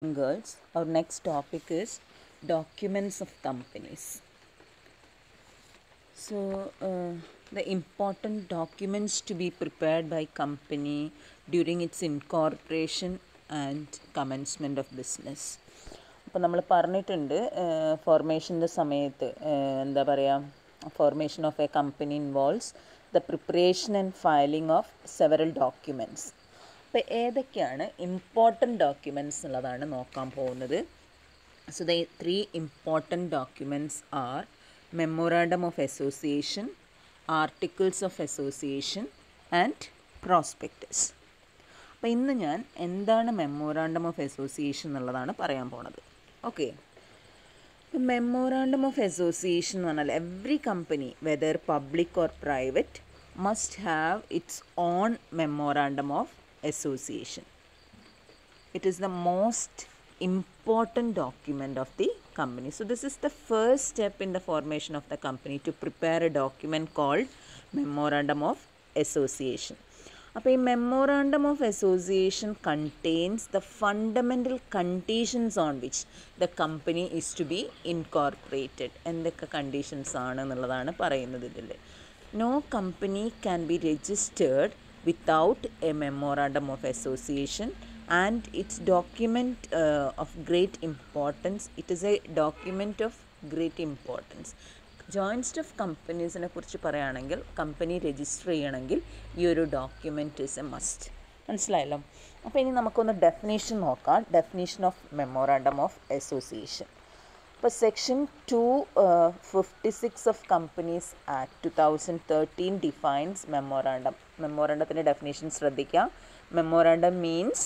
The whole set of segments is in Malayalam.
Girls, our next topic is documents of companies. So, the important documents to be prepared by company during its incorporation and commencement of business. അപ്പോൾ നമ്മൾ പറഞ്ഞിട്ടുണ്ട് ഫോർമേഷൻ്റെ സമയത്ത് എന്താ പറയുക formation of a company involves the preparation and filing of several documents. അപ്പോൾ ഏതൊക്കെയാണ് ഇമ്പോർട്ടൻറ്റ് ഡോക്യുമെൻറ്റ്സ് എന്നുള്ളതാണ് നോക്കാൻ പോകുന്നത്. So the 3 important documents are Memorandum of Association, Articles of Association and Prospectus. അപ്പോൾ ഇന്ന് ഞാൻ എന്താണ് മെമ്മോറാണ്ടം ഓഫ് അസോസിയേഷൻ എന്നുള്ളതാണ് പറയാൻ പോണത്. ഓക്കെ, മെമ്മോറാണ്ടം ഓഫ് അസോസിയേഷൻ എന്ന് പറഞ്ഞാൽ every company whether public or private must have its on memorandum of association. It is the most important document of the company. So this is the first step in the formation of the company, to prepare a document called memorandum of association. അപ്പോൾ ഈ memorandum of association contains the fundamental conditions on which the company is to be incorporated. എന്തൊക്കെ കണ്ടീഷൻസ് ആണ് എന്നുള്ളതാണ് പറയുന്നത് ഇതിൽ. No company can be registered without a memorandum of association, and its document of great importance. It is a document of great importance. Joint of കമ്പനീസിനെ കുറിച്ച് പറയുകയാണെങ്കിൽ, കമ്പനി രജിസ്റ്റർ ചെയ്യണമെങ്കിൽ ഈ ഒരു ഡോക്യുമെൻറ്റ് ഇസ് എ മസ്റ്റ്. മനസ്സിലായല്ലോ. അപ്പോൾ ഇനി നമുക്കൊന്ന് ഡെഫിനേഷൻ നോക്കാം. Definition of memorandum of association. ഇപ്പോൾ section 256 of companies act 2013 defines memorandum. മെമ്മോറാണ്ടത്തിൻ്റെ ഡെഫിനേഷൻ ശ്രദ്ധിക്കുക. Memorandum means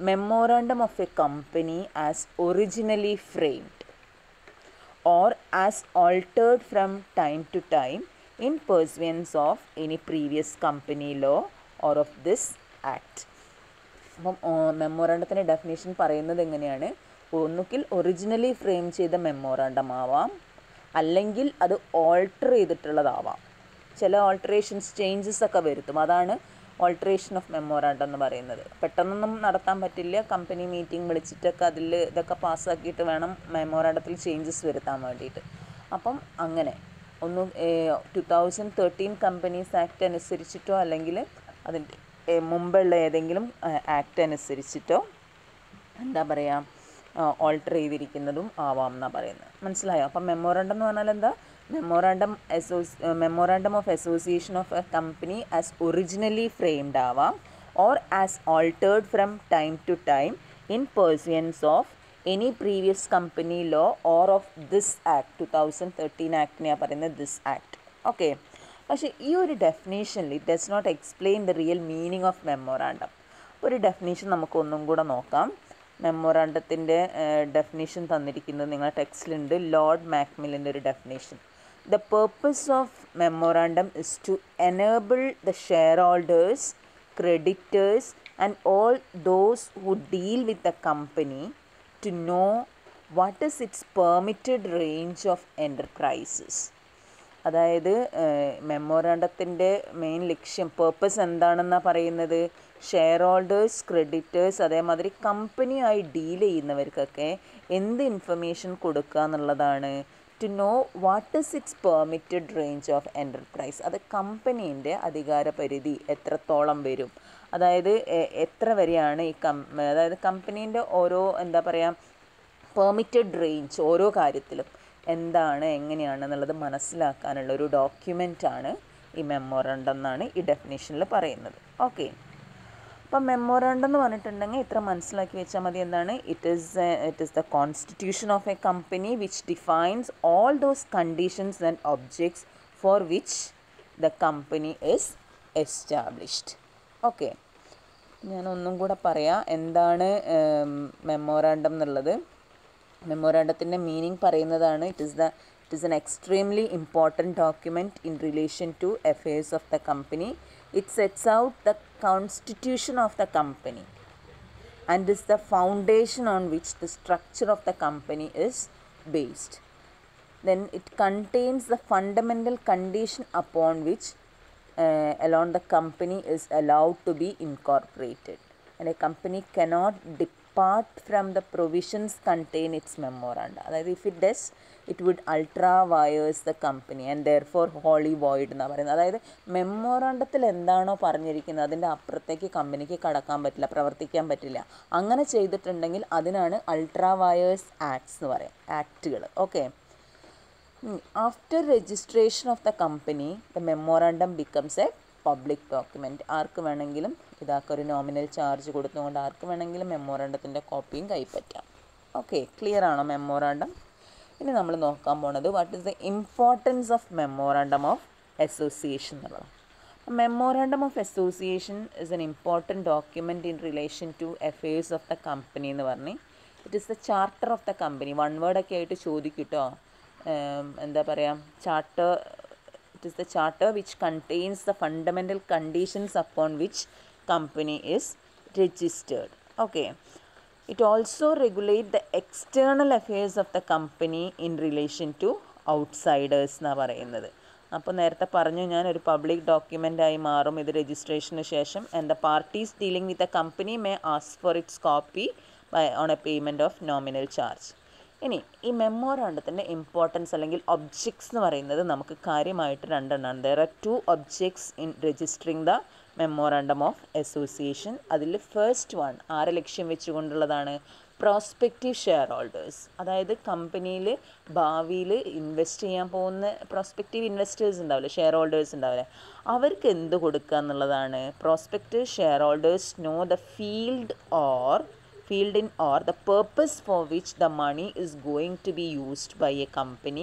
memorandum of a company as originally framed or as altered from time to time in pursuance of any previous company law or of this act. അപ്പം മെമ്മോറാണ്ടത്തിൻ്റെ ഡെഫിനേഷൻ പറയുന്നത് എങ്ങനെയാണ്? ഒന്നുകിൽ ഒറിജിനലി ഫ്രെയിം ചെയ്ത മെമ്മോറാണ്ടം ആവാം, അല്ലെങ്കിൽ അത് ഓൾട്ടർ ചെയ്തിട്ടുള്ളതാവാം. ചില ഓൾട്ടറേഷൻസ് ചേഞ്ചസ് ഒക്കെ വരുത്തും. അതാണ് ഓൾട്ടറേഷൻ ഓഫ് മെമ്മോറാണ്ടം എന്ന് പറയുന്നത്. പെട്ടെന്നൊന്നും നടത്താൻ പറ്റില്ല. കമ്പനി മീറ്റിംഗ് വിളിച്ചിട്ടൊക്കെ അതിൽ ഇതൊക്കെ പാസ്സാക്കിയിട്ട് വേണം മെമ്മോറാണ്ടത്തിൽ ചേഞ്ചസ് വരുത്താൻ വേണ്ടിയിട്ട്. അപ്പം അങ്ങനെ ഒന്ന് 2013 കമ്പനീസ് ആക്ട് അനുസരിച്ചിട്ടോ അല്ലെങ്കിൽ അതിൻ്റെ മുമ്പുള്ള ഏതെങ്കിലും ആക്ട് അനുസരിച്ചിട്ടോ എന്താ പറയുക ഓൾട്ടർ ചെയ്തിരിക്കുന്നതും ആവാം എന്നാണ് പറയുന്നത്. മനസ്സിലായോ? അപ്പം മെമ്മോറാണ്ടം എന്ന് പറഞ്ഞാൽ എന്താ? Memorandum of association of a company as originally framed ആവാം, or as altered from time to time in pursuance of any previous company law or of this act. 2013 ആക്ടിനെയാണ് പറയുന്നത് ദിസ് ആക്ട്. ഓക്കെ, പക്ഷേ ഈ ഒരു ഡെഫിനേഷനിൽ it does not explain the real meaning of memorandum. ഒരു ഡെഫിനേഷൻ നമുക്കൊന്നും കൂടെ നോക്കാം. മെമ്മോറാണ്ടത്തിൻ്റെ ഡെഫിനേഷൻ തന്നിരിക്കുന്നത് നിങ്ങളുടെ ടെക്സ്റ്റിലുണ്ട്. ലോർഡ് മാക്മില്ലൻ്റെ ഒരു definition. The purpose of memorandum is to enable the shareholders, creditors and all those who deal with the company to know what is its permitted range of enterprises. അതായത് മെമ്മോറാണ്ടത്തിൻ്റെ മെയിൻ ലക്ഷ്യം, പേർപ്പസ് എന്താണെന്നാണ് പറയുന്നത്? ഷെയർ ഹോൾഡേഴ്സ്, ക്രെഡിറ്റേഴ്സ്, അതേമാതിരി കമ്പനിയായി ഡീൽ ചെയ്യുന്നവർക്കൊക്കെ എന്ത് ഇൻഫർമേഷൻ കൊടുക്കുക എന്നുള്ളതാണ്. To know what is its permitted range of enterprise. അത് കമ്പനീൻ്റെ അധികാരപരിധി എത്രത്തോളം വരും, അതായത് എത്ര വരെയാണ് ഈ അതായത് കമ്പനീൻ്റെ ഓരോ എന്താ പറയുക പെർമിറ്റഡ് റേഞ്ച് ഓരോ കാര്യത്തിലും എന്താണ് എങ്ങനെയാണെന്നുള്ളത് മനസ്സിലാക്കാനുള്ള ഒരു ഡോക്യുമെൻ്റാണ് ഈ മെമ്മോറാണ്ടം എന്നാണ് ഈ ഡെഫിനേഷനിൽ പറയുന്നത്. ഓക്കെ, അപ്പം മെമ്മോറാണ്ടം എന്ന് പറഞ്ഞിട്ടുണ്ടെങ്കിൽ ഇത്ര മനസ്സിലാക്കി വെച്ചാൽ മതി. എന്താണ്? It is the constitution of a company which defines all those conditions and objects for which the company is established. Okay, ഞാൻ ഒന്നും കൂടെ പറയാം എന്താണ് മെമ്മോറാണ്ടം എന്നുള്ളത്. മെമ്മോറാണ്ടത്തിൻ്റെ മീനിങ് പറയുന്നതാണ് it is an extremely important document in relation to affairs of the company. It sets out the constitution of the company and is the foundation on which the structure of the company is based. Then it contains the fundamental condition upon which alone the company is allowed to be incorporated. And a company cannot apart from the provisions contained its memoranda. അതായത് if it does, it would ultra vires the company and therefore wholly void എന്നാണ് പറയുന്നത്. അതായത് മെമ്മോറാണ്ടത്തിൽ എന്താണോ പറഞ്ഞിരിക്കുന്നത് അതിൻ്റെ അപ്പുറത്തേക്ക് കമ്പനിക്ക് കടക്കാൻ പറ്റില്ല, പ്രവർത്തിക്കാൻ പറ്റില്ല. അങ്ങനെ ചെയ്തിട്ടുണ്ടെങ്കിൽ അതിനാണ് അൾട്രാ വയേഴ്സ് ആക്ട്സ് എന്ന് പറയാം, ആക്റ്റുകൾ. Okay. After registration of the company the memorandum becomes a public document. ആർക്ക് വേണമെങ്കിലും ഇതാക്കുക, ഒരു നോമിനൽ ചാർജ് കൊടുത്തുകൊണ്ട് ആർക്ക് വേണമെങ്കിലും മെമ്മോറാണ്ടത്തിൻ്റെ കോപ്പിയും കൈപ്പറ്റാം. ഓക്കെ, ക്ലിയർ ആണോ മെമ്മോറാണ്ടം? ഇനി നമ്മൾ നോക്കാൻ പോണത് what is the importance of memorandum of association എന്നുള്ളത്. Memorandum of association is an important document in relation to affairs of the company എന്ന് പറഞ്ഞ് it is the charter of the company. One വേർഡൊക്കെ ആയിട്ട് ചോദിക്കിട്ടോ, എന്താ പറയുക, charter. It is the charter which contains the fundamental conditions upon which company is registered. Okay. It also regulates the external affairs of the company in relation to outsiders എന്നാണ് പറയുന്നത്. അപ്പോൾ നേരത്തെ പറഞ്ഞു ഞാൻ, ഒരു പബ്ലിക് ഡോക്യുമെൻ്റായി മാറും ഇത് രജിസ്ട്രേഷന് ശേഷം. And the parties dealing with the company may ask for it's copy on A payment of nominal charge. ഇനി ഈ മെമ്മോറാണ്ടത്തിൻ്റെ ഇമ്പോർട്ടൻസ് അല്ലെങ്കിൽ ഒബ്ജക്ട്സ് എന്ന് പറയുന്നത് നമുക്ക് കാര്യമായിട്ട് രണ്ടെണ്ണമാണ്. There are 2 objects in registering the memorandum of association. അതിൽ ഫസ്റ്റ് വൺ ആരെ ലക്ഷ്യം വെച്ചുകൊണ്ടുള്ളതാണ്? Prospective share holders. അതായത് കമ്പനിയിൽ ഭാവിയിൽ ഇൻവെസ്റ്റ് ചെയ്യാൻ പോകുന്ന പ്രോസ്പെക്റ്റീവ് ഇൻവെസ്റ്റേഴ്സ് ഉണ്ടാവില്ലേ, ഷെയർ ഹോൾഡേഴ്സ് ഉണ്ടാവില്ലേ, അവർക്ക് എന്ത് കൊടുക്കുക എന്നുള്ളതാണ്. Prospective share holders know the field in or the purpose for which the money is going to be used by the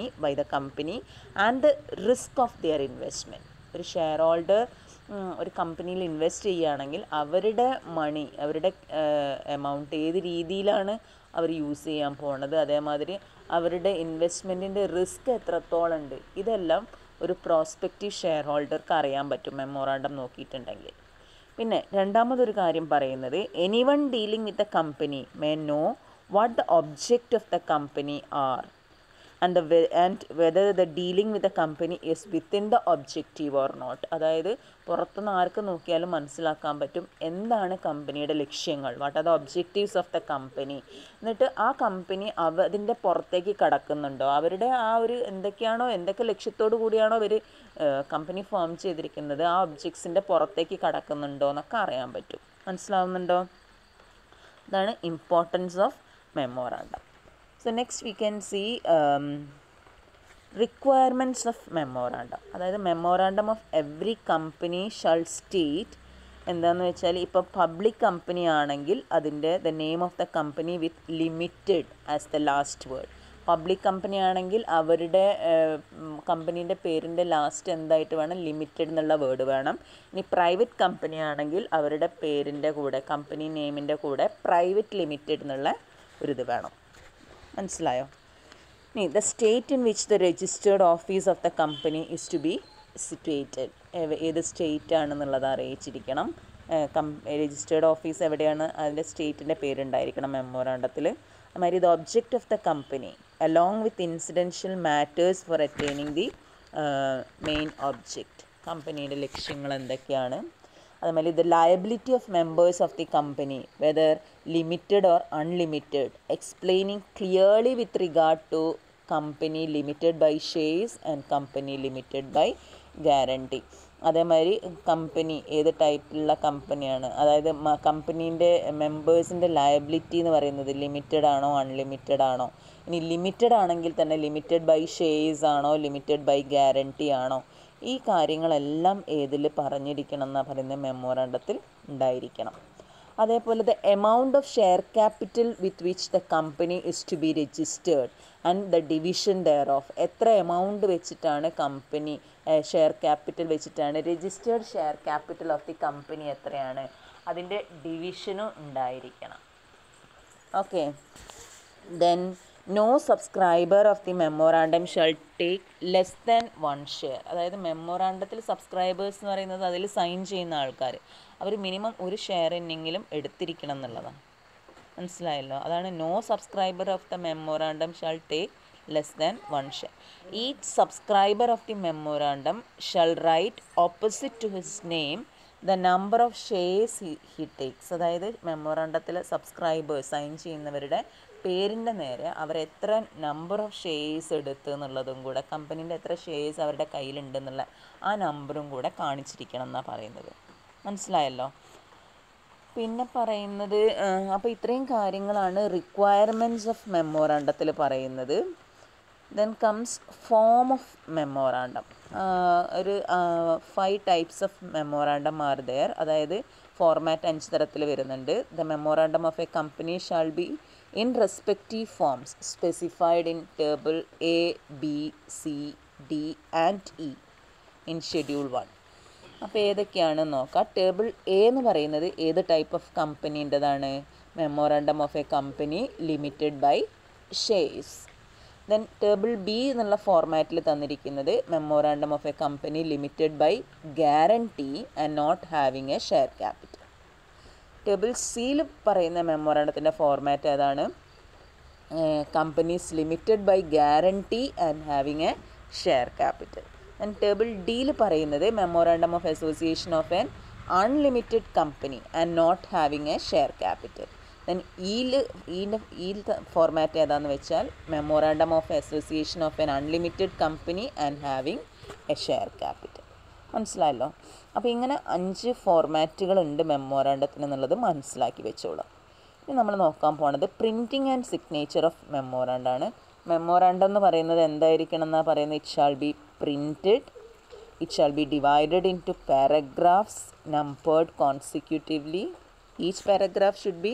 company and the risk of their investment. ഒരു ഷെയർ ഹോൾഡർ ഒരു കമ്പനിയിൽ ഇൻവെസ്റ്റ് ചെയ്യുകയാണെങ്കിൽ അവരുടെ മണി, അവരുടെ എമൗണ്ട് ഏത് രീതിയിലാണ് അവർ യൂസ് ചെയ്യാൻ പോകുന്നത്, അതേമാതിരി അവരുടെ ഇൻവെസ്റ്റ്മെൻറ്റിൻ്റെ റിസ്ക് എത്രത്തോളം ഉണ്ട്, ഇതെല്ലാം ഒരു പ്രോസ്പെക്റ്റീവ് ഷെയർ ഹോൾഡർക്ക് അറിയാൻ പറ്റും മെമ്മോറാണ്ടം നോക്കിയിട്ടുണ്ടെങ്കിൽ. പിന്നെ രണ്ടാമതൊരു കാര്യം പറയുന്നത്, anyone dealing with the company may know what the object of the company are and whether the dealing with the company is within the objective or not. അതായത് പുറത്തുനിന്ന് ആർക്ക് നോക്കിയാലും മനസ്സിലാക്കാൻ പറ്റും എന്താണ് കമ്പനിയുടെ ലക്ഷ്യങ്ങൾ, what are the objectives of the company. എന്നിട്ട് ആ കമ്പനി അതിൻ്റെ പുറത്തേക്ക് കടക്കുന്നുണ്ടോ, അവരുടെ ആ ഒരു എന്തൊക്കെ ലക്ഷ്യത്തോടു കൂടിയാണോ അവർ കമ്പനി ഫോം ചെയ്തിരിക്കുന്നത് ആ ഒബ്ജക്ട്സിൻ്റെ പുറത്തേക്ക് കടക്കുന്നുണ്ടോ എന്നൊക്കെ അറിയാൻ പറ്റും. മനസ്സിലാവുന്നുണ്ടോ? ഇതാണ് importance of memorandum. So next we can see requirements of memorandum. അതായത് memorandum of every company shall state എന്താണെന്ന് വെച്ചാൽ, ഇപ്പോൾ പബ്ലിക് കമ്പനി ആണെങ്കിൽ അതിൻ്റെ the name of the company with limited as the last word. Public company ആണെങ്കിൽ അവരുടെ കമ്പനീൻ്റെ പേരിൻ്റെ ലാസ്റ്റ് എന്തായിട്ട് വേണം, ലിമിറ്റഡ് എന്നുള്ള വേർഡ് വേണം. ഇനി പ്രൈവറ്റ് കമ്പനി ആണെങ്കിൽ അവരുടെ പേരിൻ്റെ കൂടെ, കമ്പനി നെയിമിൻ്റെ കൂടെ പ്രൈവറ്റ് ലിമിറ്റഡ് എന്നുള്ള ഒരിത് വേണം. മനസ്സിലായോ? ഇനി the state in which the registered office of the company is to be situated. ഏത് സ്റ്റേറ്റ് ആണെന്നുള്ളത് അറിയിച്ചിരിക്കണം. രജിസ്റ്റേർഡ് ഓഫീസ് എവിടെയാണ് അതിൻ്റെ സ്റ്റേറ്റിൻ്റെ പേരുണ്ടായിരിക്കണം മെമ്മോറാണ്ടത്തിൽ. അതുമാതിരി the object of the company along with incidental matters for attaining the main object. കമ്പനിയുടെ ലക്ഷ്യങ്ങൾ എന്തൊക്കെയാണ്, അതുമാതിരി the liability of members of the company whether limited or unlimited, explaining clearly with regard to company limited by shares and company limited by guarantee. അതേമാതിരി കമ്പനി ഏത് ടൈപ്പിലുള്ള കമ്പനിയാണ്, അതായത് കമ്പനീൻ്റെ മെമ്പേഴ്സിൻ്റെ ലയബിലിറ്റി എന്ന് പറയുന്നത് ലിമിറ്റഡ് ആണോ അൺലിമിറ്റഡ് ആണോ. ഇനി ലിമിറ്റഡ് ആണെങ്കിൽ തന്നെ ലിമിറ്റഡ് ബൈ ഷെയർസ് ആണോ ലിമിറ്റഡ് ബൈ ഗ്യാരണ്ടി ആണോ, ഈ കാര്യങ്ങളെല്ലാം ഏതിൽ പറഞ്ഞിരിക്കണം എന്നാണ് പറയുന്നത്, മെമ്മോറാണ്ടത്തിൽ ഉണ്ടായിരിക്കണം. അതേപോലെ the amount of share capital with which the company is to be registered and the division thereof. എത്ര എമൗണ്ട് വെച്ചിട്ടാണ് കമ്പനി ഷെയർ ക്യാപിറ്റൽ വെച്ചിട്ടാണ്, registered share capital of the company എത്രയാണ്, അതിൻ്റെ ഡിവിഷനും ഉണ്ടായിരിക്കണം. Okay. Then no subscriber of the memorandum shall take less than 1 share. അതായത് മെമ്മോറാണ്ടത്തിൽ സബ്സ്ക്രൈബേഴ്സ് എന്ന് പറയുന്നത് അതിൽ സൈൻ ചെയ്യുന്ന ആൾക്കാർ, അവർ മിനിമം 1 ഷെയർ എന്നെങ്കിലും എടുത്തിരിക്കണം എന്നുള്ളതാണ്. മനസ്സിലായല്ലോ? അതാണ് no subscriber of the memorandum shall take less than 1 share. Each subscriber of the memorandum shall write opposite to his name the number of shares he takes, അതായത് മെമ്മോറാണ്ടത്തിൽ സബ്സ്ക്രൈബേഴ്സ് സൈൻ ചെയ്യുന്നവരുടെ പേരിൻ്റെ നേരെ അവർ എത്ര നമ്പർ ഓഫ് ഷെയർസ് എടുത്തു എന്നുള്ളതും കൂടെ, കമ്പനീൻ്റെ എത്ര ഷെയർസ് അവരുടെ കയ്യിലുണ്ടെന്നുള്ള ആ നമ്പറും കൂടെ കാണിച്ചിരിക്കണം എന്നാണ് പറയുന്നത്. മനസ്സിലായല്ലോ? പിന്നെ പറയുന്നത്, അപ്പോൾ ഇത്രയും കാര്യങ്ങളാണ് റിക്വയർമെൻറ്റ്സ് ഓഫ് മെമ്മോറാണ്ടത്തിൽ പറയുന്നത്. Then comes form of memorandum. ഒരു 5 types of memorandum are there, അതായത് ഫോർമാറ്റ് 5 തരത്തിൽ വരുന്നുണ്ട്. The memorandum of a company shall be in respective forms specified in table A, B, C, D and E in schedule 1. അപ്പോൾ ഏതൊക്കെയാണെന്ന് നോക്കാം. ടേബിൾ A എന്ന് പറയുന്നത് ഏത് ടൈപ്പ് ഓഫ് കമ്പനീൻ്റെതാണ്? Memorandum of a company limited by shares. Then table B എന്നുള്ള ഫോർമാറ്റിൽ തന്നിരിക്കുന്നത് memorandum of a company limited by guarantee and not having a share capital. Table സിയിൽ പറയുന്ന മെമ്മോറാണ്ടത്തിൻ്റെ ഫോർമാറ്റ് ഏതാണ്? Companies limited by guarantee and having a share capital. And table ഡിയിൽ പറയുന്നത് memorandum of association of an unlimited company and not having a share capital. Then ഈയിൽ ഫോർമാറ്റ് ഏതാണെന്ന് വെച്ചാൽ memorandum of association of an unlimited company and having a share capital. മനസ്സിലായല്ലോ? അപ്പോൾ ഇങ്ങനെ 5 ഫോർമാറ്റുകളുണ്ട് മെമ്മോറാണ്ടത്തിന് എന്നുള്ളത് മനസ്സിലാക്കി വെച്ചോളാം. ഇനി നമ്മൾ നോക്കാൻ പോണത് പ്രിൻറ്റിങ് ആൻഡ് സിഗ്നേച്ചർ ഓഫ് മെമ്മോറാണ്ടാണ്. മെമ്മോറാണ്ടം എന്ന് പറയുന്നത് എന്തായിരിക്കണം എന്നാണ് പറയുന്നത്? It shall be printed, it shall be divided into paragraphs numbered consecutively. Each paragraph should be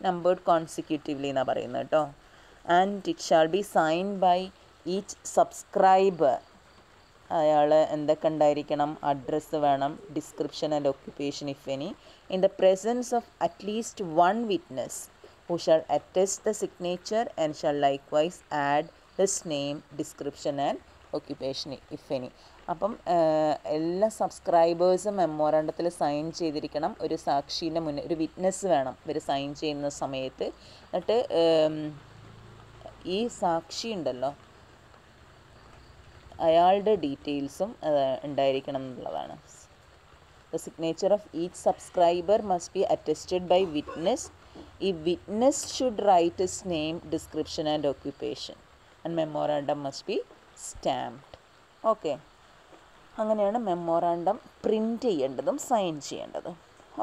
numbered consecutively എന്നാണ് പറയുന്നത് കേട്ടോ. And it shall be signed by each subscriber. അയാൾ എന്തൊക്കെ ഉണ്ടായിരിക്കണം? അഡ്രസ്സ് വേണം, description and occupation if any, in the presence of at least 1 witness who shall attest the signature and shall likewise add his name, description and occupation if any. അപ്പം എല്ലാ സബ്സ്ക്രൈബേഴ്സും മെമ്മോറാണ്ടത്തിൽ സൈൻ ചെയ്തിരിക്കണം. ഒരു സാക്ഷീൻ്റെ മുന്നേ ഒരു വിറ്റ്നസ് വേണം ഇവർ സൈൻ ചെയ്യുന്ന സമയത്ത്. എന്നിട്ട് ഈ സാക്ഷി ഉണ്ടല്ലോ, അയാളുടെ ഡീറ്റെയിൽസും ഉണ്ടായിരിക്കണം എന്നുള്ളതാണ്. The signature of each subscriber must be attested by witness. A witness should write his name, description and occupation, and memorandum must be stamped. Okay, അങ്ങനെയാണ് മെമ്മോറാണ്ടം പ്രിൻ്റ് ചെയ്യേണ്ടതും സൈൻ ചെയ്യേണ്ടതും.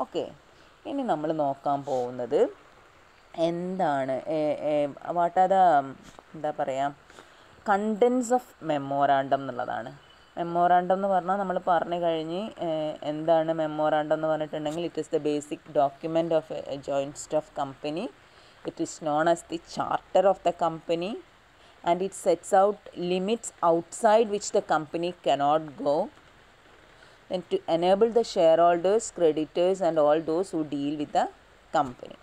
ഓക്കെ, ഇനി നമ്മൾ നോക്കാൻ പോകുന്നത് എന്താണ്, വാട്ട് ആർ ദ എന്താ പറയുക കണ്ടൻസ് ഓഫ് മെമ്മോറാണ്ടം എന്നുള്ളതാണ്. മെമ്മോറാണ്ടം എന്ന് പറഞ്ഞാൽ നമ്മൾ പറഞ്ഞു കഴിഞ്ഞ് എന്താണ് മെമ്മോറാണ്ടം എന്ന് പറഞ്ഞിട്ടുണ്ടെങ്കിൽ it is the basic document of A joint stock company. It is known as the charter of the company and it sets out limits outside which the company cannot go then to enable the shareholders, creditors and all those who deal with the company.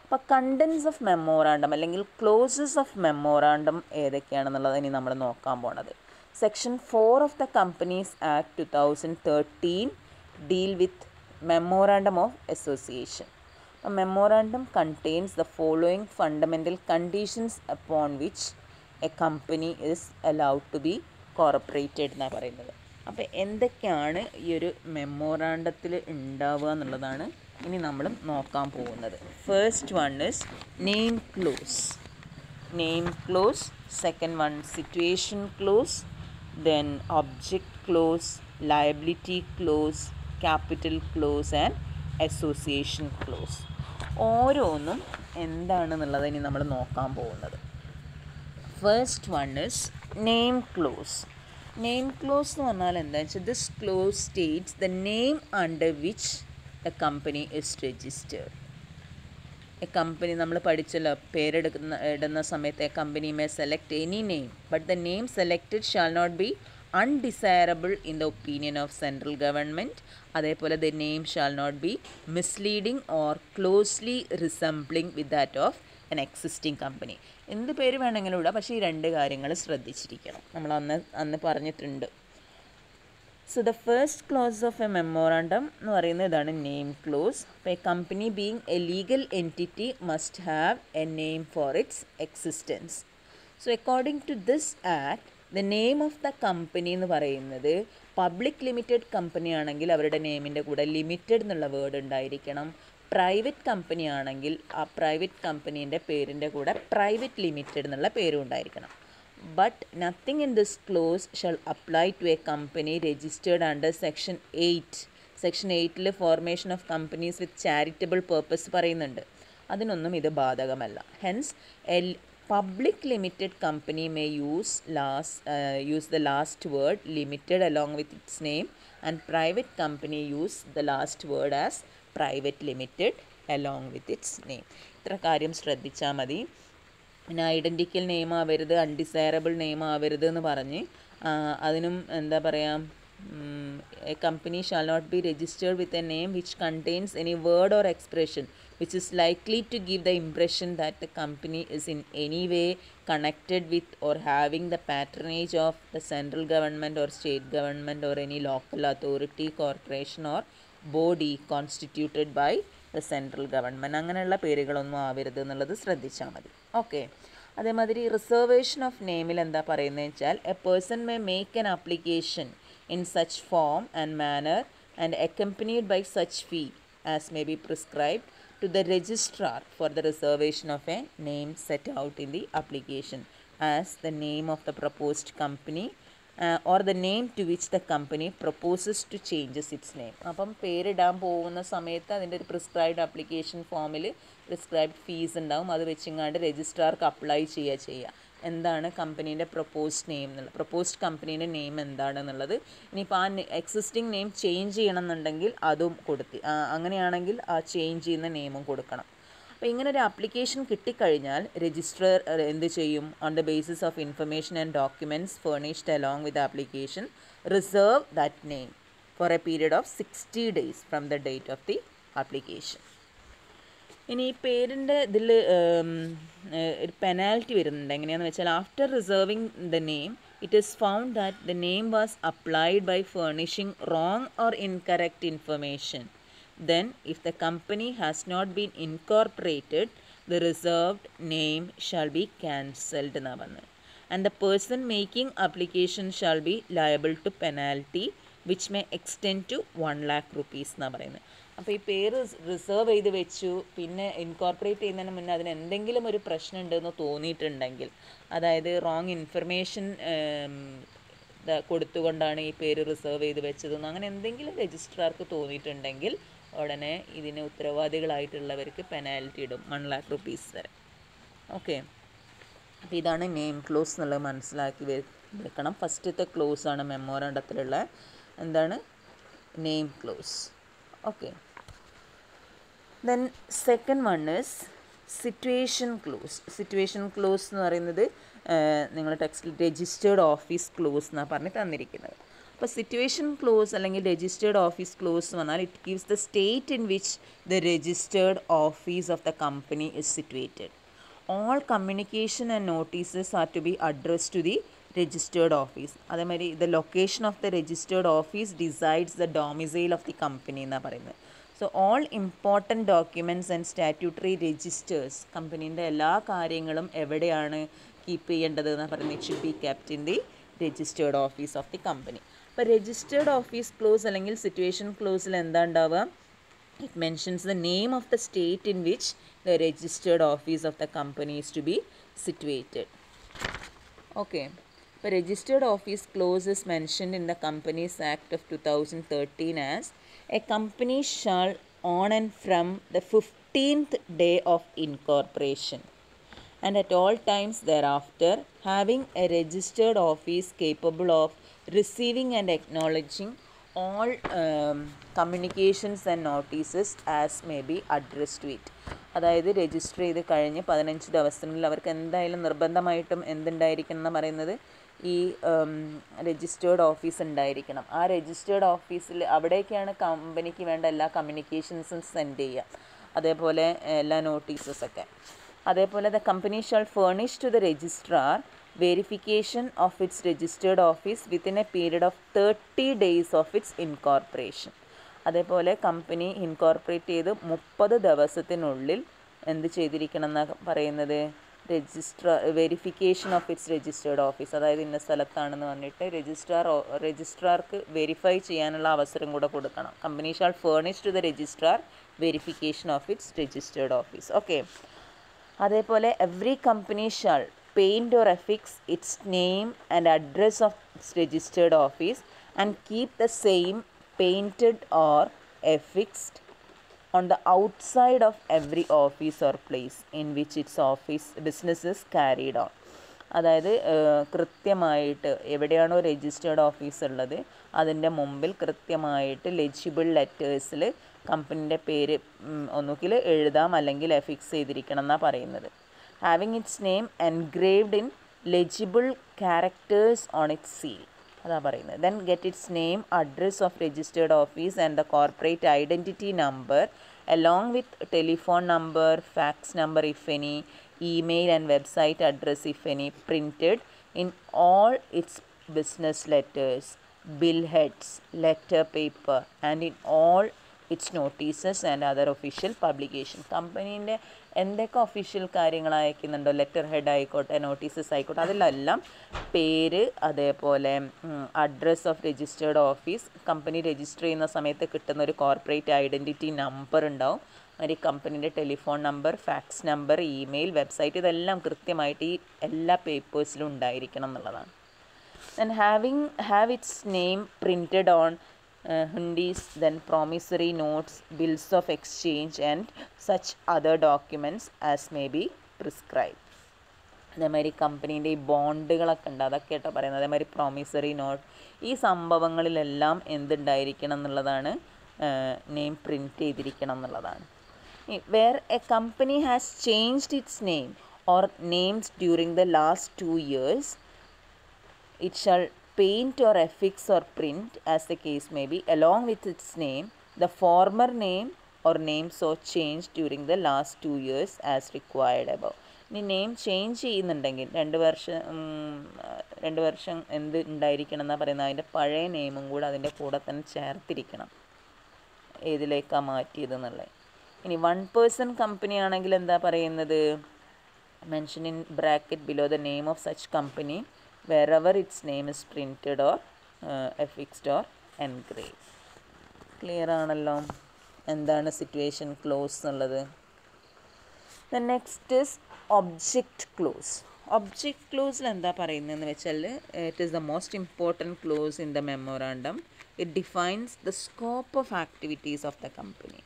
അപ്പോൾ കണ്ടൻസ് ഓഫ് മെമ്മോറാണ്ടം അല്ലെങ്കിൽ ക്ലോസസ് ഓഫ് മെമ്മോറാണ്ടം ഏതൊക്കെയാണെന്നുള്ളത് ഇനി നമ്മൾ നോക്കാൻ പോണത്. Section 4 of the Companies Act 2013 deal with Memorandum of Association. A memorandum contains the following fundamental conditions upon which a company is allowed to be corporated എന്നാണ് പറയുന്നത്. അപ്പോൾ എന്തൊക്കെയാണ് ഈ ഒരു മെമ്മോറാണ്ടത്തിൽ ഉണ്ടാവുക എന്നുള്ളതാണ് ഇനി നമ്മൾ നോക്കാൻ പോകുന്നത്. First one is name clause. Name close. Second one situation close. then object clause, liability clause, capital clause and association clause. ഓരോന്നും എന്താണെന്നുള്ളത് ഇനി നമ്മൾ നോക്കാൻ പോകുന്നത്. First one is name clause. Name clause എന്ന് പറഞ്ഞാൽ എന്താണെന്ന് വെച്ചാൽ this clause states the name under which the company is registered. A company നമ്മൾ പഠിച്ചല്ലോ, ഇടുന്ന സമയത്ത് a company may select any name but the name selected shall not be undesirable in the opinion of central government. അതേപോലെ the name shall not be misleading or closely resembling with that of an existing company. എന്ത് പേര് വേണമെങ്കിലും ഇടാം, പക്ഷേ ഈ 2 കാര്യങ്ങൾ ശ്രദ്ധിച്ചിരിക്കണം. നമ്മൾ അന്ന് പറഞ്ഞിട്ടുണ്ട്. So the first clause of a memorandum എന്ന് പറയുന്നത് ഇതാണ് നെയിം ക്ലോസ്. അപ്പോൾ A company being A legal entity must have A name for it's existence. So according to this act, the name of the company എന്ന് പറയുന്നത് പബ്ലിക് ലിമിറ്റഡ് കമ്പനി ആണെങ്കിൽ അവരുടെ നെയിമിൻ്റെ കൂടെ ലിമിറ്റഡ് എന്നുള്ള വേർഡ് ഉണ്ടായിരിക്കണം. പ്രൈവറ്റ് കമ്പനി ആണെങ്കിൽ ആ പ്രൈവറ്റ് കമ്പനീൻ്റെ പേരിൻ്റെ കൂടെ പ്രൈവറ്റ് ലിമിറ്റഡ് എന്നുള്ള പേരും ഉണ്ടായിരിക്കണം. But nothing in this clause shall apply to a company registered under section 8. Section 8 formation of companies with charitable purpose പറയുന്നുണ്ട്. അതിനൊന്നും ഇത് ബാധകമല്ല. Hence public limited company may use the last word limited along with its name, and private company use the last word as private limited along with its name. ഇത്ര കാര്യം ശ്രദ്ധിച്ചാൽ മതി. പിന്നെ ഐഡൻറ്റിക്കൽ നെയിം ആവരുത്, അൺഡിസൈറബിൾ നെയിം ആവരുത് എന്ന് പറഞ്ഞ് അതിനും എന്താ പറയുക, a company shall not be registered with a name which contains any word or expression which is likely to give the impression that the company is in any way connected with or having the patronage of the central government or state government or any local authority, corporation or body constituted by the central government. അങ്ങനെയുള്ള പേരുകളൊന്നും ആവരുത് എന്നുള്ളത് ശ്രദ്ധിച്ചാൽ മതി. ഓക്കെ. അതേമാതിരി റിസർവേഷൻ ഓഫ് നെയിമിൽ എന്താ പറയുന്നത് വെച്ചാൽ A person may make an application in such form and manner and accompanied by such fee as may be prescribed to the registrar for the reservation of a name set out in the application as the name of the proposed company or the name to which the company proposes to changes its name. അപ്പം പേരിടാൻ പോകുന്ന സമയത്ത് അതിൻ്റെ ഒരു പ്രിസ്ക്രൈബ്ഡ് ആപ്ലിക്കേഷൻ ഫോമിൽ പ്രിസ്ക്രൈബ്ഡ് ഫീസ് ഉണ്ടാവും. അത് വെച്ചിങ്ങാണ്ട് രജിസ്ട്രാർക്ക് അപ്ലൈ ചെയ്യുക എന്താണ് കമ്പനീൻ്റെ പ്രൊപ്പോസ്ഡ് നെയിം എന്നുള്ളത്, പ്രൊപ്പോസ്ഡ് കമ്പനീൻ്റെ നെയിം എന്താണെന്നുള്ളത്. ഇനിയിപ്പോൾ ആ എക്സിസ്റ്റിംഗ് നെയിം ചേഞ്ച് ചെയ്യണമെന്നുണ്ടെങ്കിൽ അതും അങ്ങനെയാണെങ്കിൽ ആ ചേഞ്ച് ചെയ്യുന്ന നെയിമും കൊടുക്കണം. അപ്പോൾ ഇങ്ങനെ ഒരു ആപ്ലിക്കേഷൻ കിട്ടിക്കഴിഞ്ഞാൽ രജിസ്ട്രാർ എന്ത് ചെയ്യും? On the basis of information and documents furnished along with application reserve that name for a period of 60 days from the date of the application. ഇനി ഈ പേരിൻ്റെ ഇതിൽ ഒരു പെനാൽറ്റി വരുന്നുണ്ട്. എങ്ങനെയാണെന്ന് വെച്ചാൽ after reserving the name it is found that the name was applied by furnishing wrong or incorrect information, then if the company has not been incorporated the reserved name shall be cancelled എന്നാ പറഞ്ഞത്. And the person making application shall be liable to penalty which may extend to 1 lakh rupees എന്നാ പറയുന്നത്. അപ്പോൾ ഈ പേര് റിസർവ് ചെയ്ത് വെച്ചു, പിന്നെ ഇൻകോർപ്പറേറ്റ് ചെയ്യുന്നതിന് മുന്നേ അതിന് എന്തെങ്കിലും ഒരു പ്രശ്നം ഉണ്ടെന്ന് തോന്നിയിട്ടുണ്ടെങ്കിൽ, അതായത് റോങ് ഇൻഫർമേഷൻ കൊടുത്തുകൊണ്ടാണ് ഈ പേര് റിസർവ് ചെയ്ത് വെച്ചതെന്ന് അങ്ങനെ എന്തെങ്കിലും രജിസ്ട്രാർക്ക് തോന്നിയിട്ടുണ്ടെങ്കിൽ ഉടനെ ഇതിന് ഉത്തരവാദികളായിട്ടുള്ളവർക്ക് പെനാൽറ്റി ഇടും 1 lakh rupees വരെ. ഓക്കെ. അപ്പോൾ ഇതാണ് നെയിം ക്ലോസ് എന്നുള്ളത് മനസ്സിലാക്കി വെക്കണം. ഫസ്റ്റത്തെ ക്ലോസ് ആണ് മെമ്മോറാണ്ടത്തിലുള്ള എന്താണ് name close. Okay. Then second one is situation close. Situation close എന്ന് പറയുന്നത് നിങ്ങൾ ടെക്സ്റ്റിൽ രജിസ്റ്റേർഡ് ഓഫീസ് ക്ലോസ് എന്നാണ് പറഞ്ഞ് തന്നിരിക്കുന്നത്. അപ്പോൾ സിറ്റുവേഷൻ ക്ലോസ് അല്ലെങ്കിൽ രജിസ്റ്റേർഡ് ഓഫീസ് ക്ലോസ് എന്ന് പറഞ്ഞാൽ it gives the state in which the registered office of the company is situated. All communication and notices are to be address to the registered office. അതേമാതിരി the location of the registered office decides the domicile of the company എന്നാണ് പറയുന്നത്. So all important documents and statutory registers, കമ്പനീൻ്റെ എല്ലാ കാര്യങ്ങളും എവിടെയാണ് കീപ്പ് ചെയ്യേണ്ടത് എന്നാണ് പറയുന്നത്. It should B kept in the registered office of the company. അപ്പോൾ രജിസ്റ്റേർഡ് ഓഫീസ് ക്ലോസ് അല്ലെങ്കിൽ സിറ്റുവേഷൻ ക്ലോസിൽ എന്താ ഉണ്ടാവുക? It mentions the name of the state in which the registered office of the company is to be situated. Okay. ഇപ്പോൾ registered office clause is mentioned in the Companies Act of 2013 as a company shall on and from the 15th day of incorporation and at all times thereafter having a registered office capable of receiving and acknowledging all communications and notices as may be addressed to it. അതായത് രജിസ്റ്റർ ചെയ്ത് കഴിഞ്ഞ് 15 ദിവസത്തിനുള്ളിൽ അവർക്ക് എന്തായാലും നിർബന്ധമായിട്ടും എന്തുണ്ടായിരിക്കണം എന്ന് പറയുന്നത് ഈ രജിസ്റ്റേർഡ് ഓഫീസ് ഉണ്ടായിരിക്കണം. ആ രജിസ്റ്റേർഡ് ഓഫീസിൽ അവിടേക്കാണ് കമ്പനിക്ക് വേണ്ട എല്ലാ കമ്മ്യൂണിക്കേഷൻസും സെൻഡ് ചെയ്യുക, അതേപോലെ എല്ലാ നോട്ടീസസൊക്കെ. അതേപോലെ the company shall furnish to the registrar verification of its registered office within a period of 30 days of its incorporation. അതേപോലെ കമ്പനി ഇൻകോർപ്പറേറ്റ് ചെയ്ത് 30 ദിവസത്തിനുള്ളിൽ എന്ത് ചെയ്തിരിക്കണം എന്നാണ് പറയുന്നത്? Verification of its registered office, അതായത് ഇന്ന സ്ഥലത്താണെന്ന് പറഞ്ഞിട്ട് രജിസ്ട്രാർക്ക് വെരിഫൈ ചെയ്യാനുള്ള അവസരം കൂടെ കൊടുക്കണം. Company shall furnish to the registrar verification of its registered office. Okay, അതേപോലെ every company shall paint or affix its name and address of its registered office and keep the same painted or affixed on the outside of every office or place in which its office business is carried on. അതായത് കൃത്യമായിട്ട് എവിടെയാണോ രജിസ്റ്റേർഡ് ഓഫീസ് ഉള്ളത് അതിൻ്റെ മുമ്പിൽ കൃത്യമായിട്ട് ലെജിബിൾ ലെറ്റേഴ്സിൽ കമ്പനീൻ്റെ പേര് ഒന്നുകിൽ എഴുതാം അല്ലെങ്കിൽ എഫിക്സ് ചെയ്തിരിക്കണം എന്നാണ് പറയുന്നത്. Having it's name engraved in legible characters on its seal, അതാ പറയുന്നത്. Then get it's name, address of registered office and the corporate identity number along with telephone number, fax number if any, email and website address if any, printed in all its business letters, bill heads, letter paper and in all its notices and other official publication. കമ്പനീൻ്റെ എന്തൊക്കെ ഒഫീഷ്യൽ കാര്യങ്ങൾ അയക്കുന്നുണ്ടോ, ലെറ്റർ ഹെഡ് ആയിക്കോട്ടെ, നോട്ടീസസ് ആയിക്കോട്ടെ, അതിലെല്ലാം പേര്, അതേപോലെ address of registered office, company register ചെയ്യുന്ന സമയത്ത് കിട്ടുന്ന ഒരു കോർപ്പറേറ്റ് ഐഡൻറ്റിറ്റി നമ്പർ ഉണ്ടാവും, ഒരു കമ്പനീൻ്റെ telephone number, fax number, email, website, ഇതെല്ലാം കൃത്യമായിട്ട് ഈ എല്ലാ പേപ്പേഴ്സിലും ഉണ്ടായിരിക്കണം എന്നുള്ളതാണ്. And have its name printed on hundis, then promissory notes, bills of exchange and such other documents as may be prescribed. അതേമാതിരി കമ്പനീൻ്റെ ഈ ബോണ്ടുകളൊക്കെ ഉണ്ട്, അതൊക്കെ കേട്ടോ പറയുന്നത്. അതേമാതിരി പ്രോമിസറി നോട്ട്, ഈ സംഭവങ്ങളിലെല്ലാം എന്തുണ്ടായിരിക്കണം എന്നുള്ളതാണ്, നെയിം പ്രിൻറ്റ് ചെയ്തിരിക്കണം എന്നുള്ളതാണ്. Where a company has changed its name or names during the last 2 years, it shall paint or affix or print, as the case may be, along with its name, the former name or names so changed during the last 2 years as required above. ഇനി നെയിം ചേഞ്ച് ചെയ്യുന്നുണ്ടെങ്കിൽ 2 വർഷം എന്ത് ഉണ്ടായിരിക്കണം എന്നാണ് പറയുന്നത്, അതിൻ്റെ പഴയ നെയിമും കൂടെ അതിൻ്റെ കൂടെ തന്നെ ചേർത്തിരിക്കണം, ഏതിലേക്കാണ് മാറ്റിയത് എന്നുള്ളത്. ഇനി 1 person കമ്പനി ആണെങ്കിൽ എന്താ പറയുന്നത്, mention in bracket below the name of such company wherever its name is printed or affixed or engraved. Clear ആണല്ലോ എന്താണ് സിറ്റുവേഷൻ ക്ലോസ് എന്നുള്ളത്. The next is object clause. Object ക്ലോസിൽ എന്താ പറയുന്നതെന്ന് വെച്ചാൽ, it is the most important clause in the memorandum. It defines the scope of activities of the company.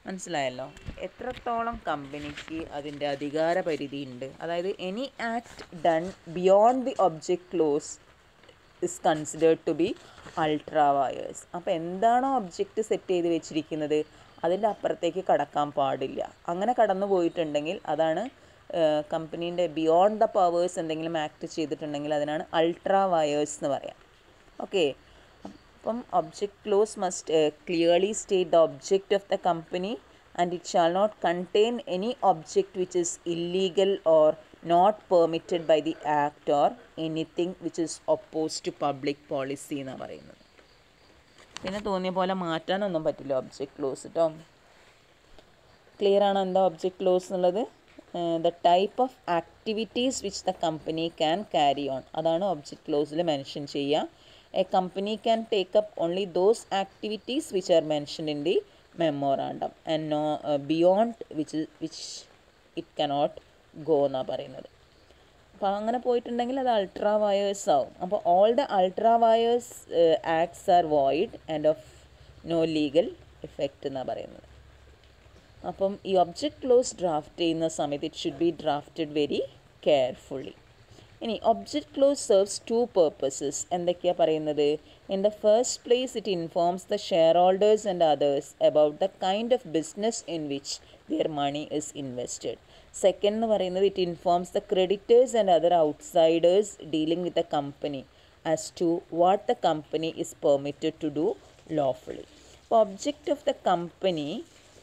മനസ്സിലായല്ലോ, എത്രത്തോളം കമ്പനിക്ക് അതിൻ്റെ അധികാര പരിധി ഉണ്ട്. അതായത് any act done beyond the object close is considered to be ultra vires. അപ്പോൾ എന്താണോ ഒബ്ജക്റ്റ് സെറ്റ് ചെയ്ത് വെച്ചിരിക്കുന്നത് അതിൻ്റെ അപ്പുറത്തേക്ക് കടക്കാൻ പാടില്ല. അങ്ങനെ കടന്നു പോയിട്ടുണ്ടെങ്കിൽ അതാണ് കമ്പനീൻ്റെ ബിയോണ്ട് ദ പവേഴ്സ് എന്തെങ്കിലും ആക്ട് ചെയ്തിട്ടുണ്ടെങ്കിൽ അതിനാണ് അൾട്രാ വയേഴ്സ് എന്ന് പറയാം. ഓക്കെ, അപ്പം object clause must clearly state the object of the company and it shall not contain any object which is illegal or not permitted by the act or anything which is oppose to public policy എന്നാണ് പറയുന്നത്. പിന്നെ തോന്നിയ പോലെ മാറ്റാനൊന്നും പറ്റില്ല ഒബ്ജക്റ്റ് ക്ലോസ് കേട്ടോ. ക്ലിയർ ആണോ എന്താ ഒബ്ജക്റ്റ് ക്ലോസ് എന്നുള്ളത്? The type of activities which the company can carry on, അതാണ് ഒബ്ജക്റ്റ് ക്ലോസിൽ മെൻഷൻ ചെയ്യുക. A company can take up only those activities which are mentioned in the memorandum and no beyond which it cannot go എന്നാ പറയുന്നത്. അപ്പോൾ അങ്ങനെ പോയിട്ടുണ്ടെങ്കിൽ അത് അൾട്രാ വയേഴ്സ് ആവും. അപ്പോൾ all the ultra vires acts are void and of no legal effect എന്നാണ് പറയുന്നത്. അപ്പം ഈ ഒബ്ജക്റ്റ് ക്ലോസ് ഡ്രാഫ്റ്റ് ചെയ്യുന്ന സമയത്ത് it should be drafted very carefully. ഇനി ഒബ്ജക്റ്റ് ക്ലോസ് സെർവ്സ് 2 purposes. എന്തൊക്കെയാണ് പറയുന്നത്? In the first place it informs the shareholders and others about the kind of business in which their money is invested. Second എന്ന് പറയുന്നത് it informs the creditors and other outsiders dealing with the company as to what the company is permitted to do lawfully. അപ്പോൾ object of the company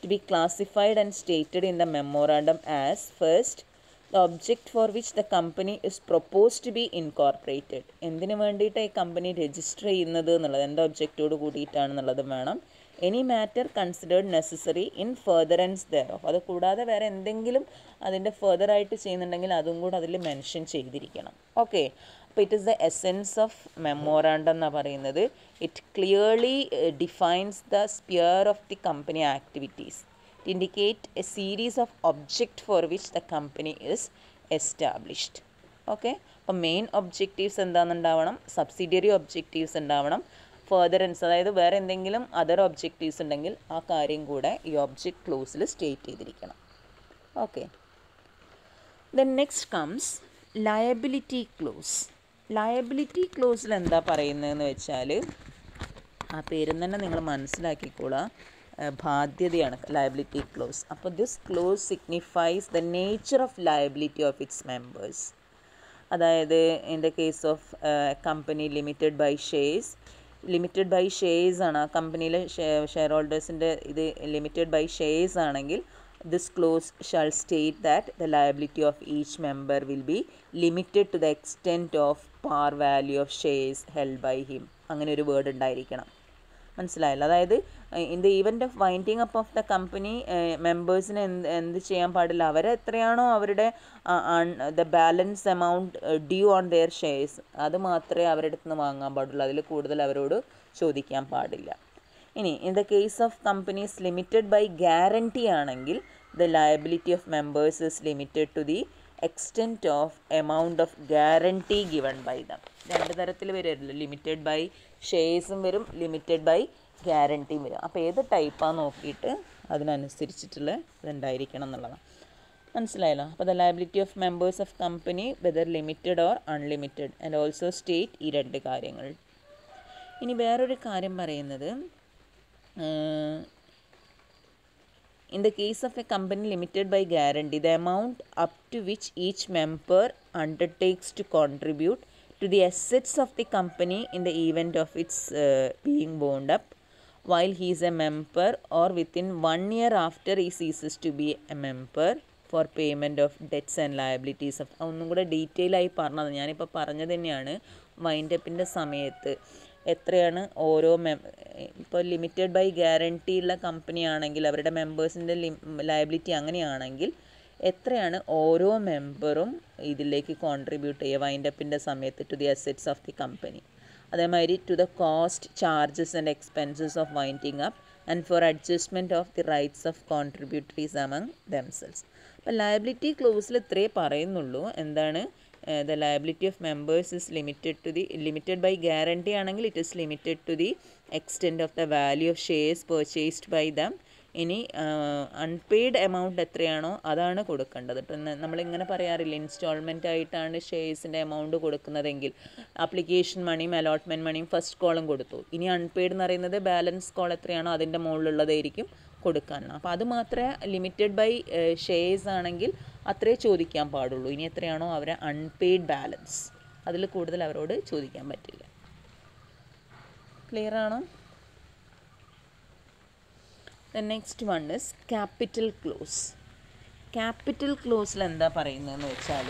to be classified and stated in the memorandum as first the object for which the company is proposed to be incorporated. എന്തിനു വേണ്ടിയിട്ടാണ് ഈ കമ്പനി രജിസ്റ്റർ ചെയ്യുന്നത് എന്നുള്ളത്, എന്ത് ഒബ്ജക്റ്റോട് കൂടിയിട്ടാണെന്നുള്ളതും വേണം. Any matter considered necessary in furtherance thereof. അത് കൂടാതെ വേറെ എന്തെങ്കിലും അതിൻ്റെ ഫെർദറായിട്ട് ചെയ്യുന്നുണ്ടെങ്കിൽ അതും കൂടെ അതിൽ മെൻഷൻ ചെയ്തിരിക്കണം. ഓക്കെ, അപ്പോൾ it is the essence of memorandum എന്നാണ് പറയുന്നത്. It clearly defines the sphere of the company activities. It indicate a series of object for which the company is established. Okay, അപ്പോൾ മെയിൻ ഒബ്ജക്റ്റീവ്സ് എന്താണെന്നുണ്ടാവണം, സബ്സിഡിയറി ഒബ്ജക്റ്റീവ്സ് ഉണ്ടാവണം, ഫെർദറൻസ് അതായത് വേറെ എന്തെങ്കിലും അതർ ഒബ്ജക്റ്റീവ്സ് ഉണ്ടെങ്കിൽ ആ കാര്യം കൂടെ ഈ ഒബ്ജക്റ്റ് ക്ലോസിൽ സ്റ്റേറ്റ് ചെയ്തിരിക്കണം. Okay, then next comes liability clause. Liability ക്ലോസിൽ എന്താ പറയുന്നതെന്ന് വെച്ചാൽ, ആ പേരും തന്നെ നിങ്ങൾ മനസ്സിലാക്കിക്കോളാം, ബാധ്യതയാണ് ലയബിലിറ്റി ക്ലോസ്. അപ്പോൾ this clause signifies the nature of liability of its members. അതായത് in the case of company limited by shares, limited by shares ആണ് ആ കമ്പനിയിലെ ഷെയർ ഹോൾഡേഴ്സിൻ്റെ ഇത് ലിമിറ്റഡ് ബൈ ഷെയർസ് ആണെങ്കിൽ this clause shall state that the liability of each member will be limited to the extent of par value of shares held by him. അങ്ങനെ ഒരു വേർഡ് ഉണ്ടായിരിക്കണം. മനസ്സിലായല്ലോ? അതായത് in the event of winding up of the company മെമ്പേഴ്സിന് എന്ത് ചെയ്യാൻ പാടില്ല, അവരെ എത്രയാണോ അവരുടെ the balance amount due on their shares അത് മാത്രമേ അവരുടെ അടുത്ത് നിന്ന് വാങ്ങാൻ പാടുള്ളൂ, അതിൽ കൂടുതൽ അവരോട് ചോദിക്കാൻ പാടില്ല. ഇനി in the case of companies limited by guarantee ആണെങ്കിൽ the liability of members is limited to the extent of amount of guarantee given by them. രണ്ട് തരത്തിൽ വരുമല്ലോ, ലിമിറ്റഡ് ബൈ ഷെയർസും വരും, ലിമിറ്റഡ് ബൈ ഗ്യാരണ്ടിയും വരും. അപ്പോൾ ഏത് ടൈപ്പാന്ന് നോക്കിയിട്ട് അതിനനുസരിച്ചിട്ടുള്ള ഇതുണ്ടായിരിക്കണം എന്നുള്ളതാണ്. മനസ്സിലായല്ലോ? അപ്പോൾ the liability of members of company whether limited or unlimited and also state ഈ രണ്ട് കാര്യങ്ങൾ. ഇനി വേറൊരു കാര്യം പറയുന്നത്, in the case of a company limited by guarantee, the amount up to which each member undertakes to contribute to the assets of the company in the event of its being bound up while he is a member or within 1 year after he ceases to be a member for payment of debts and liabilities of. ഒന്നും കൂടെ ഡീറ്റെയിൽ ആയി പറഞ്ഞത് ഞാനിപ്പോൾ പറഞ്ഞത് തന്നെയാണ്. വൈൻഡപ്പിൻ്റെ സമയത്ത് എത്രയാണ് ഓരോ ഇപ്പോൾ ലിമിറ്റഡ് ബൈ ഗ്യാരണ്ടി ഉള്ള കമ്പനി ആണെങ്കിൽ അവരുടെ മെമ്പേഴ്സിൻ്റെ ലയബിലിറ്റി അങ്ങനെയാണെങ്കിൽ എത്രയാണ് ഓരോ മെമ്പറും ഇതിലേക്ക് കോൺട്രിബ്യൂട്ട് ചെയ്യുക വൈൻഡപ്പിൻ്റെ സമയത്ത് to the assets of the company. അതേമാതിരി to the cost charges and expenses of winding up and for adjustment of the rights of contributories among themselves. അപ്പോൾ ലയബിലിറ്റി ക്ലോസിൽ ഇത്രേ പറയുന്നുള്ളൂ. എന്താണ്? The liability of members is limited by guarantee ആണെങ്കിൽ it is limited to the extent of the value of shares purchased by them. ഇനി അൺപെയ്ഡ് എമൗണ്ട് എത്രയാണോ അതാണ് കൊടുക്കേണ്ടത്. ഇപ്പം നമ്മളിങ്ങനെ പറയാറില്ല, ഇൻസ്റ്റാൾമെൻ്റ് ആയിട്ടാണ് ഷെയർസിൻ്റെ എമൗണ്ട് കൊടുക്കുന്നതെങ്കിൽ ആപ്ലിക്കേഷൻ മണിയും അലോട്ട്മെൻറ്റ് മണിയും ഫസ്റ്റ് കോളും കൊടുത്തു. ഇനി അൺപെയ്ഡ് എന്ന് പറയുന്നത് ബാലൻസ് കോൾ എത്രയാണോ അതിൻ്റെ മുകളിലുള്ളതായിരിക്കും കൊടുക്കാനാണ്. അപ്പോൾ അത് മാത്രമേ ലിമിറ്റഡ് ബൈ ഷെയർസ് ആണെങ്കിൽ അത്രേ ചോദിക്കാൻ പാടുള്ളൂ. ഇനി എത്രയാണോ അവരെ അൺപെയ്ഡ് ബാലൻസ് അതിൽ കൂടുതൽ അവരോട് ചോദിക്കാൻ പറ്റില്ല. ക്ലിയർ ആണോ? The next one is capital clause. Capital ക്ലോസിൽ എന്താ പറയുന്നതെന്ന് വെച്ചാൽ,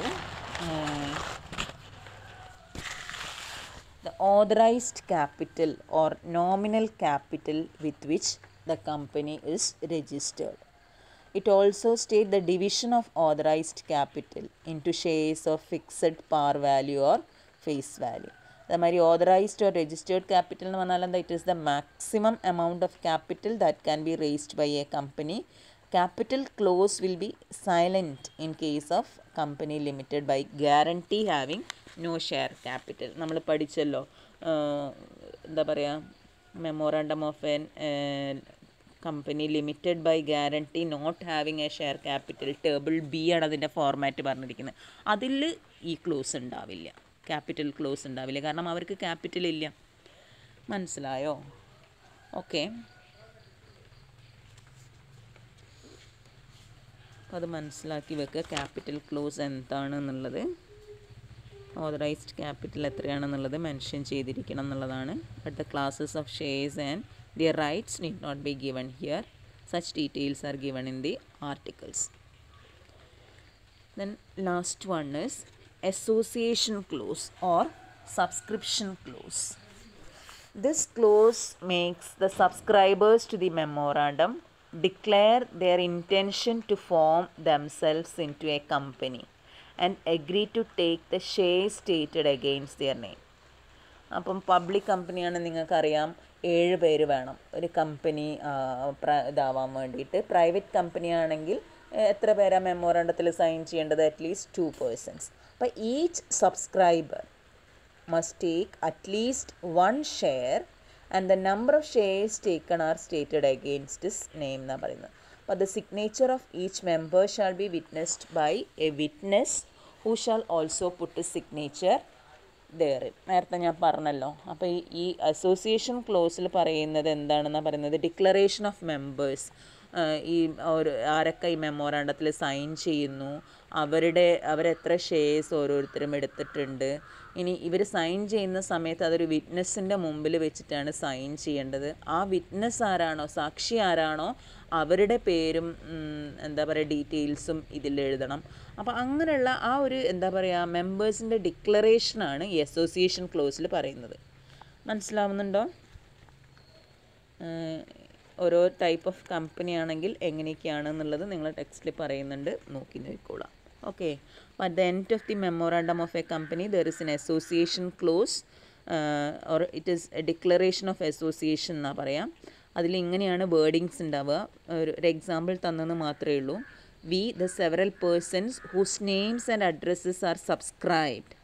the authorized capital or nominal capital with which the company is registered. It also states the division of authorized capital into shares of fixed par value or face value. അതേമാതിരി ഓതറൈസ്ഡ് ഓർ രജിസ്റ്റേർഡ് ക്യാപിറ്റൽ എന്ന് പറഞ്ഞാൽ എന്താ? It is the maximum amount of capital that can be raised by a company. Capital clause will be silent in case of company limited by guarantee having no share capital. നമ്മൾ പഠിച്ചല്ലോ, എന്താ പറയുക, memorandum of an company limited by guarantee not having a share capital, table B ആണ് അതിൻ്റെ ഫോർമാറ്റ് പറഞ്ഞിരിക്കുന്നത്. അതിൽ ഈ ക്ലോസ് ഉണ്ടാവില്ല, ക്യാപിറ്റൽ ക്ലോസ് ഉണ്ടാവില്ല, കാരണം അവർക്ക് ക്യാപിറ്റൽ ഇല്ല. മനസ്സിലായോ? ഓക്കെ, അപ്പോൾ അത് മനസ്സിലാക്കി വെക്കുക, ക്യാപിറ്റൽ ക്ലോസ് എന്താണെന്നുള്ളത്. ഓതറൈസ്ഡ് ക്യാപിറ്റൽ എത്രയാണെന്നുള്ളത് മെൻഷൻ ചെയ്തിരിക്കണം എന്നുള്ളതാണ്. But the classes of shares and their rights need not be given here. Such details are given in the articles. Then last one is association clause or subscription clause. This clause makes the subscribers to the memorandum declare their intention to form themselves into a company and agree to take the shares stated against their name. അപ്പം പബ്ലിക് കമ്പനിയാണ്, നിങ്ങൾക്കറിയാം 7 പേര് വേണം ഒരു കമ്പനി ഇതാവാൻ വേണ്ടിയിട്ട്. പ്രൈവറ്റ് കമ്പനി ആണെങ്കിൽ എത്ര പേരാ മെമ്മോറാണ്ടത്തിൽ സൈൻ ചെയ്യേണ്ടത്? At least 2 persons. അപ്പോൾ each subscriber must take at least 1 share and the number of shares taken are stated against his name എന്നാണ് പറയുന്നത്. But the signature of each member shall be witnessed by a witness who shall also put his signature therein. നേരത്തെ ഞാൻ പറഞ്ഞല്ലോ. അപ്പോൾ ഈ അസോസിയേഷൻ ക്ലോസിൽ പറയുന്നത് എന്താണെന്നാണ് പറയുന്നത്? ഡിക്ലറേഷൻ ഓഫ് മെമ്പേഴ്സ്, ഈ ആരൊക്കെ ഈ മെമ്മോറാണ്ടത്തിൽ സൈൻ ചെയ്യുന്നു, അവരെത്ര ഷെയർസ് ഓരോരുത്തരും എടുത്തിട്ടുണ്ട്. ഇനി ഇവർ സൈൻ ചെയ്യുന്ന സമയത്ത് അതൊരു വിറ്റ്നസ്സിൻ്റെ മുമ്പിൽ വെച്ചിട്ടാണ് സൈൻ ചെയ്യേണ്ടത്. ആ വിറ്റ്നസ് ആരാണോ, സാക്ഷി ആരാണോ, അവരുടെ പേരും എന്താ പറയുക ഡീറ്റെയിൽസും ഇതിൽ എഴുതണം. അപ്പോൾ അങ്ങനെയുള്ള ആ ഒരു എന്താ പറയുക മെമ്പേഴ്സിൻ്റെ ഡിക്ലറേഷനാണ് ഈ അസോസിയേഷൻ ക്ലോസിൽ പറയുന്നത്. മനസ്സിലാവുന്നുണ്ടോ? ഓരോ ടൈപ്പ് ഓഫ് കമ്പനി ആണെങ്കിൽ എങ്ങനെയൊക്കെയാണെന്നുള്ളത് നിങ്ങൾ ടെക്സ്റ്റിൽ പറയുന്നുണ്ട്, നോക്കി നോക്കിക്കോളാം. ഓക്കെ. അപ്പോൾ at the end of the memorandum of a company there is an association close or it is A declaration of association എന്നാണ് പറയാം. അതിലിങ്ങനെയാണ് വേർഡിങ്സ് ഉണ്ടാവുക. ഒരു എക്സാമ്പിൾ തന്നെന്ന് മാത്രമേ ഉള്ളൂ. We the several persons whose names and addresses are subscribed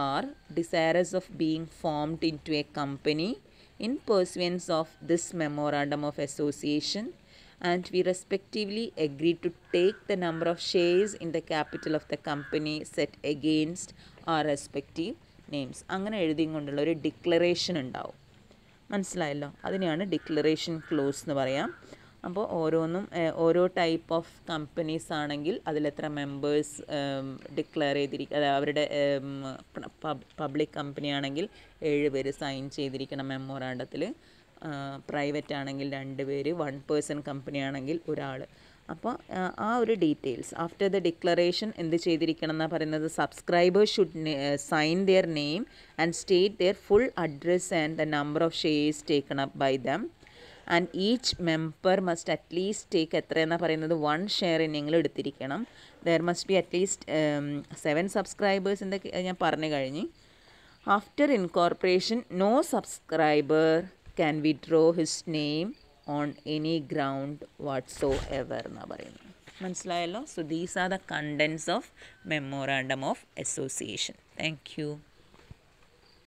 are desirous of being formed into a company in pursuance of this memorandum of association, and we respectively agree to take the number of shares in the capital of the company set against our respective names. അങ്ങനെ എഴുതിയും കൊണ്ടുള്ള ഒരു ഡിക്ലറേഷൻ ഉണ്ടാവും. മനസ്സിലായല്ലോ? അതിനെയാണ് ഡിക്ലറേഷൻ ക്ലോസ് എന്ന് പറയാം. അപ്പോൾ ഓരോന്നും ഓരോ ടൈപ്പ് ഓഫ് കമ്പനീസ് ആണെങ്കിൽ അതിലെത്ര മെമ്പേഴ്സ് ഡിക്ലെയർ ചെയ്തിരിക്കുക, അവരുടെ പബ്ലിക് കമ്പനി ആണെങ്കിൽ 7 പേര് സൈൻ ചെയ്തിരിക്കണം മെമ്മോറാണ്ടത്തിൽ. പ്രൈവറ്റ് ആണെങ്കിൽ 2 പേര്, 1 person കമ്പനി ആണെങ്കിൽ 1 അപ്പോൾ ആ ഒരു ഡീറ്റെയിൽസ് ആഫ്റ്റർ ദ ഡിക്ലറേഷൻ എന്ത് ചെയ്തിരിക്കണം എന്നാണ് പറയുന്നത്? Subscribers should sign their name and state their full address and the number of shares taken up by them. And each member must at least take എത്രയെന്നാണ് പറയുന്നത്? 1 share നിങ്ങൾ എടുത്തിരിക്കണം. There must be at least 7 subscribers ഞാൻ പറഞ്ഞു കഴിഞ്ഞ്. After incorporation no subscriber can withdraw his name on any ground whatsoever എന്നാണ് പറയുന്നത്. മനസ്സിലായല്ലോ? So these are the contents of memorandum of association. Thank you.